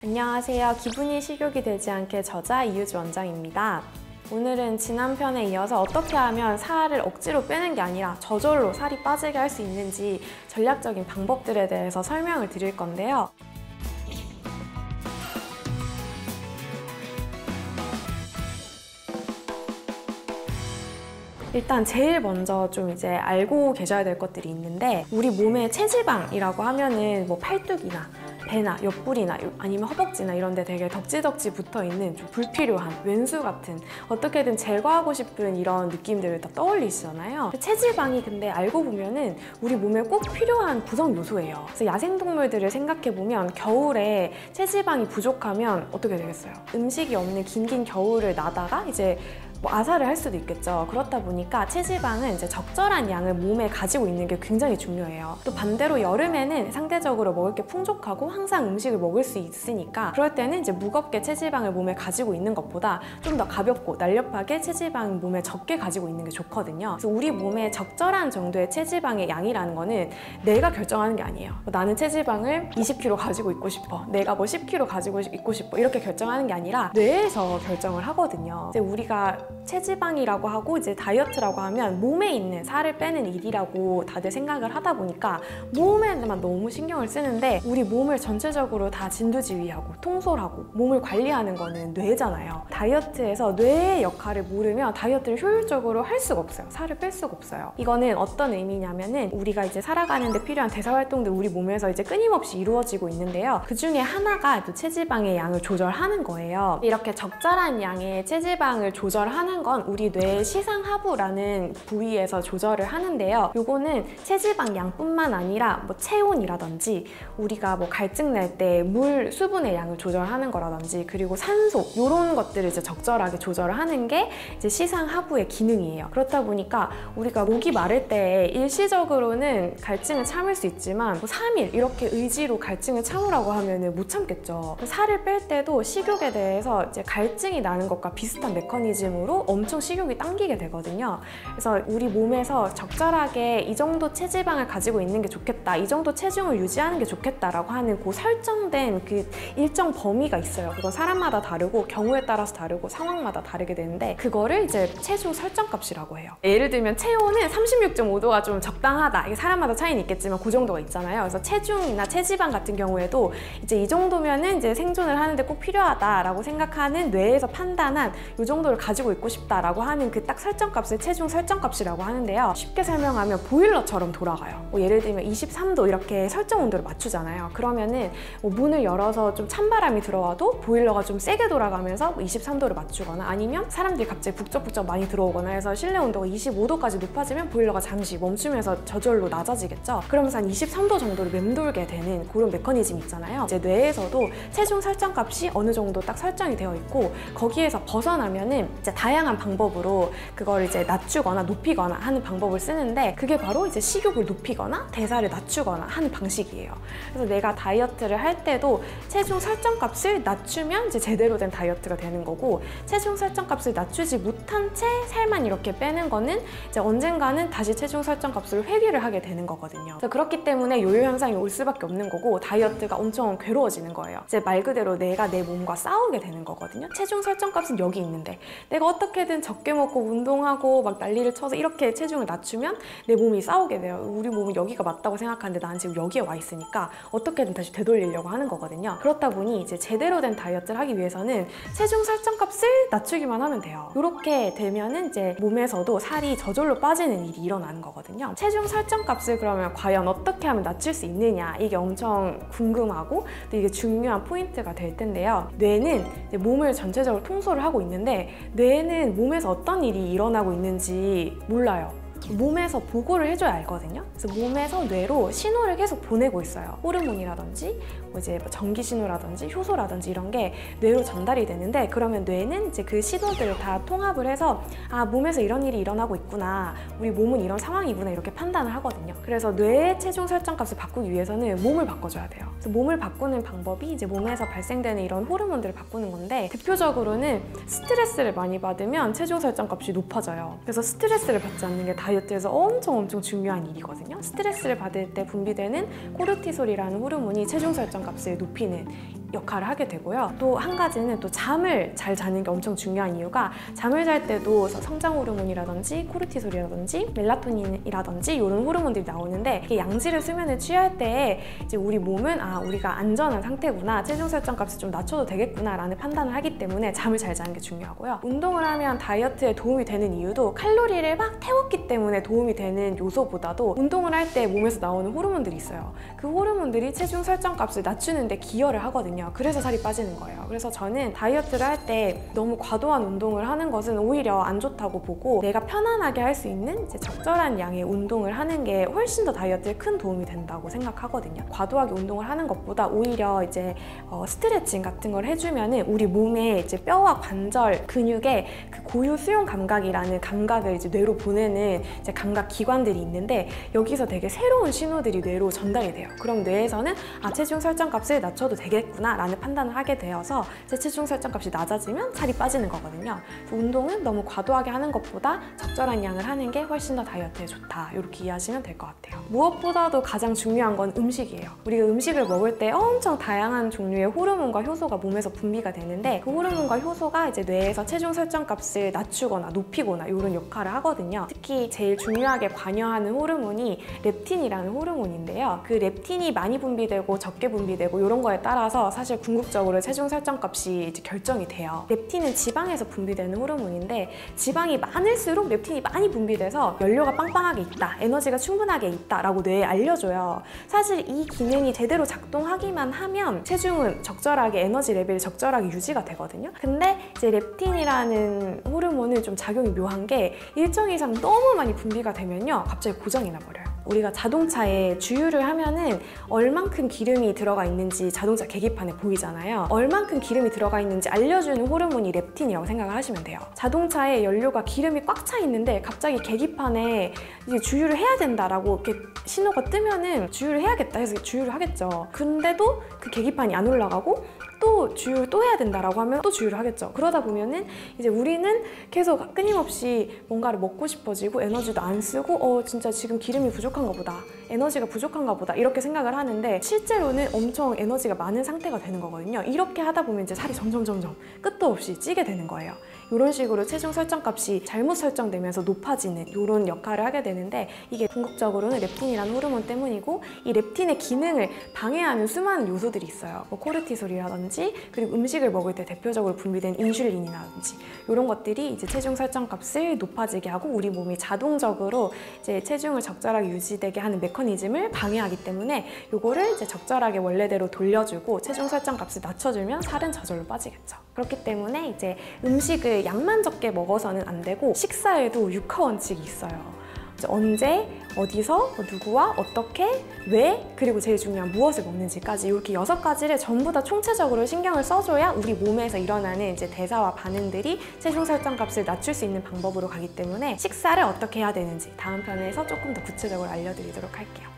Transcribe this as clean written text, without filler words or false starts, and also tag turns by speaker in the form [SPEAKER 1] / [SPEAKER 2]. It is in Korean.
[SPEAKER 1] 안녕하세요. 기분이 식욕이 되지 않게 저자 이유주 원장입니다. 오늘은 지난 편에 이어서 어떻게 하면 살을 억지로 빼는 게 아니라 저절로 살이 빠지게 할 수 있는지 전략적인 방법들에 대해서 설명을 드릴 건데요. 일단 제일 먼저 좀 이제 알고 계셔야 될 것들이 있는데, 우리 몸에 체지방이라고 하면은 뭐 팔뚝이나 배나 옆구리나 아니면 허벅지나 이런 데 되게 덕지덕지 붙어있는 좀 불필요한 왼수 같은, 어떻게든 제거하고 싶은 이런 느낌들을 다 떠올리시잖아요. 체지방이 근데 알고 보면은 우리 몸에 꼭 필요한 구성 요소예요. 그래서 야생동물들을 생각해보면 겨울에 체지방이 부족하면 어떻게 되겠어요? 음식이 없는 긴 겨울을 나다가 이제 아사를 할 수도 있겠죠. 그렇다 보니까 체지방은 이제 적절한 양을 몸에 가지고 있는 게 굉장히 중요해요. 또 반대로 여름에는 상대적으로 먹을 게 풍족하고 항상 음식을 먹을 수 있으니까, 그럴 때는 이제 무겁게 체지방을 몸에 가지고 있는 것보다 좀 더 가볍고 날렵하게 체지방 몸에 적게 가지고 있는 게 좋거든요. 그래서 우리 몸에 적절한 정도의 체지방의 양이라는 거는 내가 결정하는 게 아니에요. 나는 체지방을 20kg 가지고 있고 싶어, 내가 뭐 10kg 가지고 있고 싶어, 이렇게 결정하는 게 아니라 뇌에서 결정을 하거든요. 이제 우리가 체지방이라고 하고 이제 다이어트라고 하면 몸에 있는 살을 빼는 일이라고 다들 생각을 하다 보니까 몸에만 너무 신경을 쓰는데, 우리 몸을 전체적으로 다 진두지휘하고 통솔하고 몸을 관리하는 거는 뇌잖아요. 다이어트에서 뇌의 역할을 모르면 다이어트를 효율적으로 할 수가 없어요. 살을 뺄 수가 없어요. 이거는 어떤 의미냐면은, 우리가 이제 살아가는 데 필요한 대사활동들 우리 몸에서 이제 끊임없이 이루어지고 있는데요. 그 중에 하나가 또 체지방의 양을 조절하는 거예요. 이렇게 적절한 양의 체지방을 조절하는 건 우리 뇌의 시상하부라는 부위에서 조절을 하는데요. 요거는 체지방 양뿐만 아니라 뭐 체온이라든지 우리가 뭐 갈증 날 때 물 수분의 양을 조절하는 거라든지, 그리고 산소 요런 것들을 이제 적절하게 조절을 하는 게 이제 시상하부의 기능이에요. 그렇다 보니까 우리가 목이 마를 때 일시적으로는 갈증을 참을 수 있지만 뭐 3일 이렇게 의지로 갈증을 참으라고 하면은 못 참겠죠. 살을 뺄 때도 식욕에 대해서 이제 갈증이 나는 것과 비슷한 메커니즘으로 엄청 식욕이 당기게 되거든요. 그래서 우리 몸에서 적절하게 이 정도 체지방을 가지고 있는 게 좋겠다, 이 정도 체중을 유지하는 게 좋겠다라고 하는 그 설정된 그 일정 범위가 있어요. 그건 사람마다 다르고 경우에 따라서 다르고 상황마다 다르게 되는데, 그거를 이제 체중 설정값이라고 해요. 예를 들면 체온은 36.5도가 좀 적당하다, 이게 사람마다 차이는 있겠지만 그 정도가 있잖아요. 그래서 체중이나 체지방 같은 경우에도 이제 이 정도면은 이제 생존을 하는데 꼭 필요하다라고 생각하는 뇌에서 판단한 이 정도를 가지고 있고 싶다라고 하는 그 딱 설정값을 체중 설정값이라고 하는데요. 쉽게 설명하면 보일러처럼 돌아가요. 뭐 예를 들면 23도 이렇게 설정 온도를 맞추잖아요. 그러면은 뭐 문을 열어서 좀 찬바람이 들어와도 보일러가 좀 세게 돌아가면서 뭐 23도를 맞추거나, 아니면 사람들이 갑자기 북적북적 많이 들어오거나 해서 실내 온도가 25도까지 높아지면 보일러가 잠시 멈추면서 저절로 낮아지겠죠. 그러면서 한 23도 정도를 맴돌게 되는 그런 메커니즘이 있잖아요. 이제 뇌에서도 체중 설정값이 어느 정도 딱 설정이 되어 있고, 거기에서 벗어나면은 이제 다양한 방법으로 그걸 이제 낮추거나 높이거나 하는 방법을 쓰는데, 그게 바로 이제 식욕을 높이거나 대사를 낮추거나 하는 방식이에요. 그래서 내가 다이어트를 할 때도 체중 설정값을 낮추면 이제 제대로 된 다이어트가 되는 거고, 체중 설정값을 낮추지 못한 채 살만 이렇게 빼는 거는 이제 언젠가는 다시 체중 설정값을 회귀를 하게 되는 거거든요. 그래서 그렇기 때문에 요요 현상이 올 수밖에 없는 거고, 다이어트가 엄청 괴로워지는 거예요. 이제 말 그대로 내가 내 몸과 싸우게 되는 거거든요. 체중 설정값은 여기 있는데 내가 어떻게든 적게 먹고 운동하고 막 난리를 쳐서 이렇게 체중을 낮추면 내 몸이 싸우게 돼요. 우리 몸은 여기가 맞다고 생각하는데 나는 지금 여기에 와 있으니까 어떻게든 다시 되돌리려고 하는 거거든요. 그렇다 보니 이제 제대로 된 다이어트를 하기 위해서는 체중 설정값을 낮추기만 하면 돼요. 이렇게 되면은 이제 몸에서도 살이 저절로 빠지는 일이 일어나는 거거든요. 체중 설정값을 그러면 과연 어떻게 하면 낮출 수 있느냐, 이게 엄청 궁금하고 또 이게 중요한 포인트가 될 텐데요. 뇌는 이제 몸을 전체적으로 통솔을 하고 있는데, 뇌는 몸에서 어떤 일이 일어나고 있는지 몰라요. 몸에서 보고를 해줘야 알거든요. 그래서 몸에서 뇌로 신호를 계속 보내고 있어요. 호르몬이라든지 뭐 이제 전기 신호라든지 효소라든지 이런 게 뇌로 전달이 되는데, 그러면 뇌는 이제 그 신호들을 다 통합을 해서 아, 몸에서 이런 일이 일어나고 있구나, 우리 몸은 이런 상황이구나, 이렇게 판단을 하거든요. 그래서 뇌의 체중 설정값을 바꾸기 위해서는 몸을 바꿔줘야 돼요. 그래서 몸을 바꾸는 방법이 이제 몸에서 발생되는 이런 호르몬들을 바꾸는 건데, 대표적으로는 스트레스를 많이 받으면 체중 설정값이 높아져요. 그래서 스트레스를 받지 않는 게 다이어트에서 엄청 중요한 일이거든요. 스트레스를 받을 때 분비되는 코르티솔이라는 호르몬이 체중 설정 값을 높이는 역할을 하게 되고요. 또 한 가지는 또 잠을 잘 자는 게 엄청 중요한 이유가 잠을 잘 때도 성장 호르몬이라든지 코르티솔이라든지 멜라토닌이라든지 이런 호르몬들이 나오는데 이게 양질의 수면을 취할 때 이제 우리 몸은 우리가 안전한 상태구나, 체중 설정 값을 좀 낮춰도 되겠구나 라는 판단을 하기 때문에 잠을 잘 자는 게 중요하고요. 운동을 하면 다이어트에 도움이 되는 이유도 칼로리를 막 태웠기 때문에 도움이 되는 요소보다도 운동을 할 때 몸에서 나오는 호르몬들이 있어요. 그 호르몬들이 체중 설정 값을 낮추는데 기여를 하거든요. 그래서 살이 빠지는 거예요. 그래서 저는 다이어트를 할 때 너무 과도한 운동을 하는 것은 오히려 안 좋다고 보고 내가 편안하게 할 수 있는 이제 적절한 양의 운동을 하는 게 훨씬 더 다이어트에 큰 도움이 된다고 생각하거든요. 과도하게 운동을 하는 것보다 오히려 이제 스트레칭 같은 걸 해주면은 우리 몸에 이제 뼈와 관절, 근육에 그 고유 수용 감각이라는 감각을 이제 뇌로 보내는 이제 감각 기관들이 있는데 여기서 되게 새로운 신호들이 뇌로 전달이 돼요. 그럼 뇌에서는 체중 설정 값을 낮춰도 되겠구나 라는 판단을 하게 되어서 제 체중 설정 값이 낮아지면 살이 빠지는 거거든요. 그래서 운동은 너무 과도하게 하는 것보다 적절한 양을 하는 게 훨씬 더 다이어트에 좋다, 이렇게 이해하시면 될 것 같아요. 무엇보다도 가장 중요한 건 음식이에요. 우리가 음식을 먹을 때 엄청 다양한 종류의 호르몬과 효소가 몸에서 분비가 되는데 그 호르몬과 효소가 이제 뇌에서 체중 설정 값을 낮추거나 높이거나 이런 역할을 하거든요. 특히 제일 중요하게 관여하는 호르몬이 렙틴이라는 호르몬인데요. 그 렙틴이 많이 분비되고 적게 분비되고 이런 거에 따라서 사실 궁극적으로 체중 설정 값이 이제 결정이 돼요. 렙틴은 지방에서 분비되는 호르몬인데 지방이 많을수록 렙틴이 많이 분비돼서 연료가 빵빵하게 있다, 에너지가 충분하게 있다 라고 뇌에 알려줘요. 사실 이 기능이 제대로 작동하기만 하면 체중은 적절하게, 에너지 레벨이 적절하게 유지가 되거든요. 근데 이제 렙틴이라는 호르몬은 좀 작용이 묘한 게 일정 이상 너무 많이 분비가 되면요 갑자기 고장이 나버려요. 우리가 자동차에 주유를 하면은 얼만큼 기름이 들어가 있는지 자동차 계기판에 보이잖아요. 얼만큼 기름이 들어가 있는지 알려주는 호르몬이 렙틴이라고 생각을 하시면 돼요. 자동차에 연료가 기름이 꽉 차 있는데 갑자기 계기판에 이제 주유를 해야 된다라고 이렇게 신호가 뜨면은 주유를 해야겠다 해서 주유를 하겠죠. 근데도 그 계기판이 안 올라가고 또 주유를 또 해야 된다라고 하면 또 주유를 하겠죠. 그러다 보면은 이제 우리는 계속 끊임없이 뭔가를 먹고 싶어지고 에너지도 안 쓰고 진짜 지금 기름이 부족한가 보다, 에너지가 부족한가 보다 이렇게 생각을 하는데 실제로는 엄청 에너지가 많은 상태가 되는 거거든요. 이렇게 하다 보면 이제 살이 점점 끝도 없이 찌게 되는 거예요. 이런 식으로 체중 설정 값이 잘못 설정되면서 높아지는 이런 역할을 하게 되는데 이게 궁극적으로는 렙틴이라는 호르몬 때문이고 이 렙틴의 기능을 방해하는 수많은 요소들이 있어요. 코르티솔이라든지 그리고 음식을 먹을 때 대표적으로 분비된 인슐린이라든지 이런 것들이 이제 체중 설정 값을 높아지게 하고 우리 몸이 자동적으로 이제 체중을 적절하게 유지되게 하는 메커니즘을 방해하기 때문에 이거를 이제 적절하게 원래대로 돌려주고 체중 설정 값을 낮춰주면 살은 저절로 빠지겠죠. 그렇기 때문에 이제 음식을 양만 적게 먹어서는 안 되고 식사에도 육하원칙이 있어요. 언제, 어디서, 누구와, 어떻게, 왜, 그리고 제일 중요한 무엇을 먹는지까지 이렇게 6가지를 전부 다 총체적으로 신경을 써줘야 우리 몸에서 일어나는 이제 대사와 반응들이 체중 설정 값을 낮출 수 있는 방법으로 가기 때문에 식사를 어떻게 해야 되는지 다음 편에서 조금 더 구체적으로 알려드리도록 할게요.